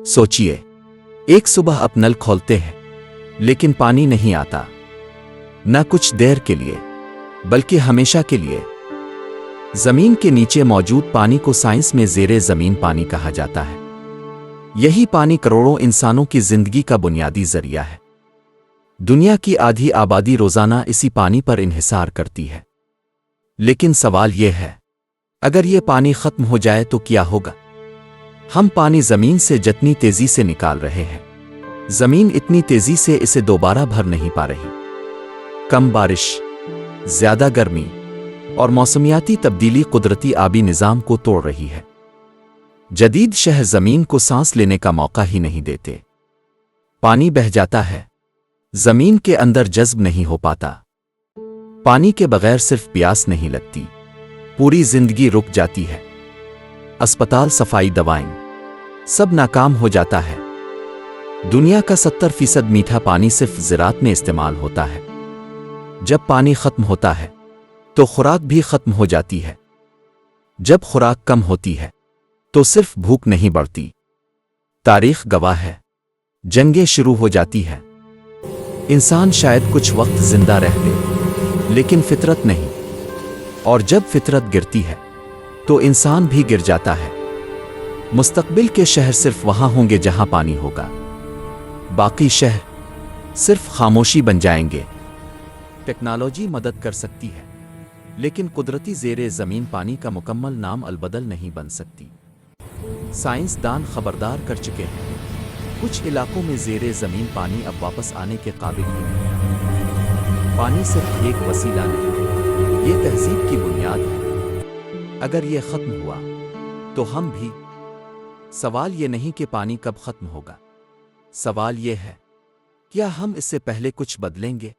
سوچئے، ایک صبح آپ نل کھولتے ہیں لیکن پانی نہیں آتا، نہ کچھ دیر کے لیے بلکہ ہمیشہ کے لیے۔ زمین کے نیچے موجود پانی کو سائنس میں زیر زمین پانی کہا جاتا ہے۔ یہی پانی کروڑوں انسانوں کی زندگی کا بنیادی ذریعہ ہے۔ دنیا کی آدھی آبادی روزانہ اسی پانی پر انحصار کرتی ہے۔ لیکن سوال یہ ہے، اگر یہ پانی ختم ہو جائے تو کیا ہوگا؟ ہم پانی زمین سے جتنی تیزی سے نکال رہے ہیں، زمین اتنی تیزی سے اسے دوبارہ بھر نہیں پا رہی۔ کم بارش، زیادہ گرمی اور موسمیاتی تبدیلی قدرتی آبی نظام کو توڑ رہی ہے۔ جدید شہر زمین کو سانس لینے کا موقع ہی نہیں دیتے۔ پانی بہہ جاتا ہے، زمین کے اندر جذب نہیں ہو پاتا۔ پانی کے بغیر صرف پیاس نہیں لگتی، پوری زندگی رک جاتی ہے۔ اسپتال، صفائی، دوائیں، سب ناکام ہو جاتا ہے۔ دنیا کا 70% میٹھا پانی صرف زراعت میں استعمال ہوتا ہے۔ جب پانی ختم ہوتا ہے تو خوراک بھی ختم ہو جاتی ہے۔ جب خوراک کم ہوتی ہے تو صرف بھوک نہیں بڑھتی، تاریخ گواہ ہے، جنگیں شروع ہو جاتی ہیں۔ انسان شاید کچھ وقت زندہ رہ لے، لیکن فطرت نہیں، اور جب فطرت گرتی ہے تو انسان بھی گر جاتا ہے۔ مستقبل کے شہر صرف وہاں ہوں گے جہاں پانی ہوگا، باقی شہر صرف خاموشی بن جائیں گے۔ ٹیکنالوجی مدد کر سکتی ہے، لیکن قدرتی زیر زمین پانی کا مکمل نام البدل نہیں بن سکتی۔ سائنس دان خبردار کر چکے ہیں، کچھ علاقوں میں زیر زمین پانی اب واپس آنے کے قابل ہی نہیں۔ پانی صرف ایک وسیلہ نہیں، یہ تہذیب کی بنیاد ہے۔ اگر یہ ختم ہوا تو ہم بھی۔ سوال یہ نہیں کہ پانی کب ختم ہوگا، سوال یہ ہے، کیا ہم اس سے پہلے کچھ بدلیں گے؟